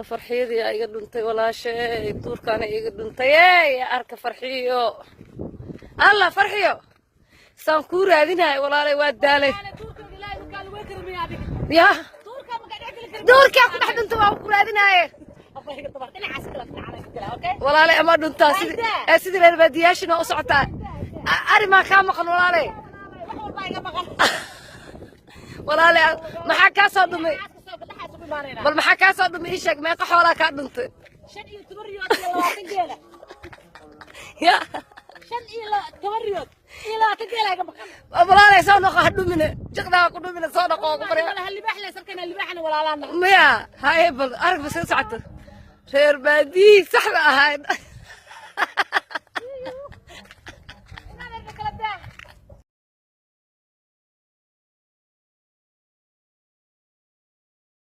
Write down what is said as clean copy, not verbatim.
فرحيدي ايغا دنتي ولا شيء دوركان ايغا دنتي يا ارك فرحيو الله فرحيو سان كو راديناي ولا waa daalay يا دوركا ku dhax dunta waa ku raadinaaye walaale ama dunta sidii reer baadiyaashina u socotaa ari ma ka maqan walaale walaale maxaa ka soo dhumay bal maxaa ka soo dhumay sheeg meeqa xoolaa ka dhuntay 5 iyo 10 riyood iyo 20 geela ya 5 iyo 10 riyood iyo 20 geela ka maqan walaale soo noqo hadhumine jiqdaa ku dhumine soo noqo ku bari hal libaax la sarkana libaaxna walaalana maya hay bal arag bas socota reer baadi saxda ahayd